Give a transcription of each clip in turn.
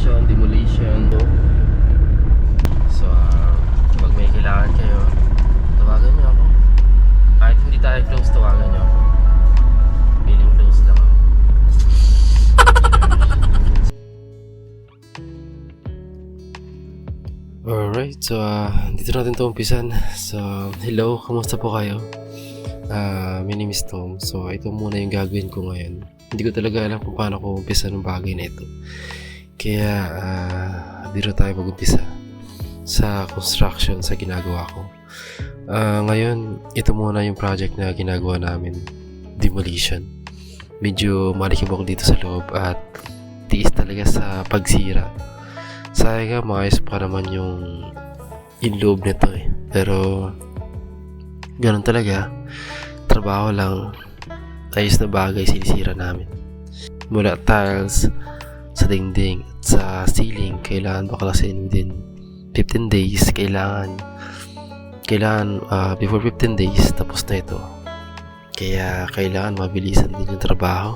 construction, demolition. So, pag may kailangan kayo, tawagan nyo ako. Kahit hindi tayo close, tawagan nyo ako. Feeling close lang ako. Alright, so dito natin ito umpisan. So, hello, kamusta po kayo? My name is Tom. So, ito muna yung gagawin ko ngayon. Hindi ko talaga alam kung paano ko umpisa ng bagay na ito. Kaya, dito tayo mag-umpisa sa construction sa ginagawa ko. Ngayon, ito muna yung project na ginagawa namin. Demolition. Medyo malikibok dito sa loob at tiis talaga sa pagsira. Sayang nga, maayos pa naman yung loob nito eh. Pero, ganun talaga. Trabaho lang. Ayos na bagay sinisira namin. Mula tiles, sa dingding, at sa ceiling, kailangan baklasin within 15 days. Kailangan before 15 days, tapos na ito. Kaya, kailangan mabilisan din yung trabaho.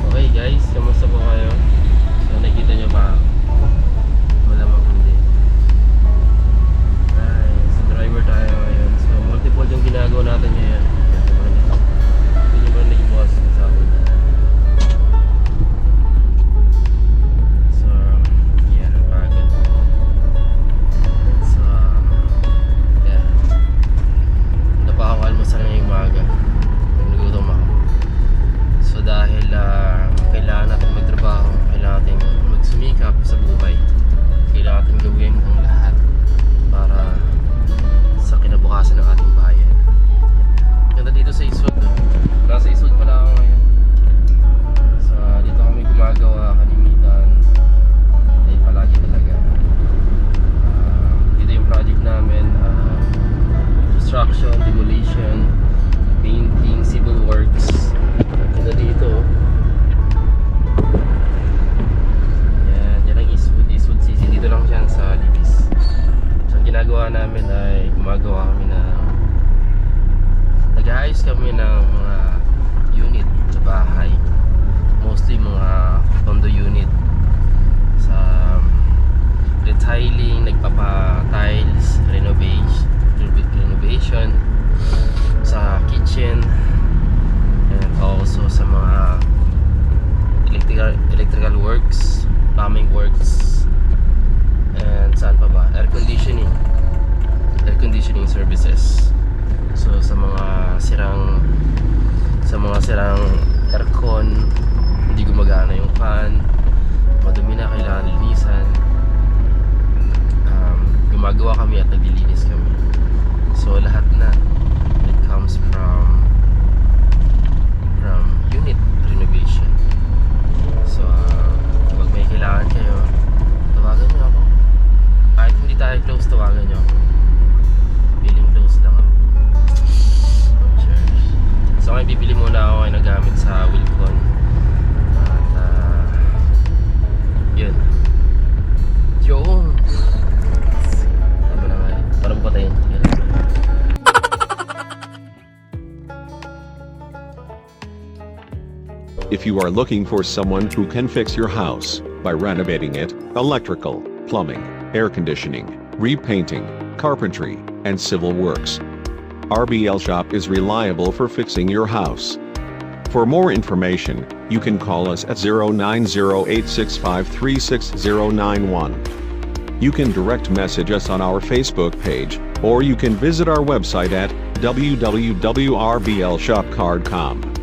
Okay guys, kamusta po kayo? So nakita nyo ba? Malamang hindi. Ay, sa driver tayo ngayon. So multiple yung ginagawa natin ngayon. Hindi nyo ba naging boss sa akin? So, yeah, napagod. So, yeah. Napaka-almusal ngayong umaga. Nagutom ako. So dahil kailangan natin magtrabaho, kailangan natin magsumikap sa buhay, kailangan natin gawin ang lahat para sa kinabukasan ng ating bayan. Ganda dito sa Isod, no? Nasa Isod pala ako ngayon. So dito kami gumagawa, kalimitan. Ay palagi talaga. Dito yung project namin, construction, demolition, painting, civil works. Ganda dito. Yan ang Eastwood City. Dito lang siya sa Libis. So ang ginagawa namin ay gumagawa kami ng nag-aayos kami ng mga unit sa bahay. Mostly mga condo unit. Sa retiling, nagpapa-tiles, renovation sa kitchen, and also sa mga electrical works, plumbing works, and saan pa ba? Air conditioning services. So sa mga sirang aircon, hindi gumagana yung fan, madumi na, kailangan linisan, gumagawa kami at naglilinis kami. So lahat na it comes from unit renovation. So pag may kailangan kayo, tawagan nyo ako. Kahit hindi tayo close, tawagan nyo ako. Feeling close lang ako. Cheers. So ngayon bibili muna ako ay nagamit sa Wilcon. At yun. Yung tama na nga eh. Parang patayin. If you are looking for someone who can fix your house by renovating it, electrical, plumbing, air conditioning, repainting, carpentry, and civil works, RBL Shop is reliable for fixing your house. For more information, you can call us at 090865369091. You can direct message us on our Facebook page, or you can visit our website at www.rblshopcard.com.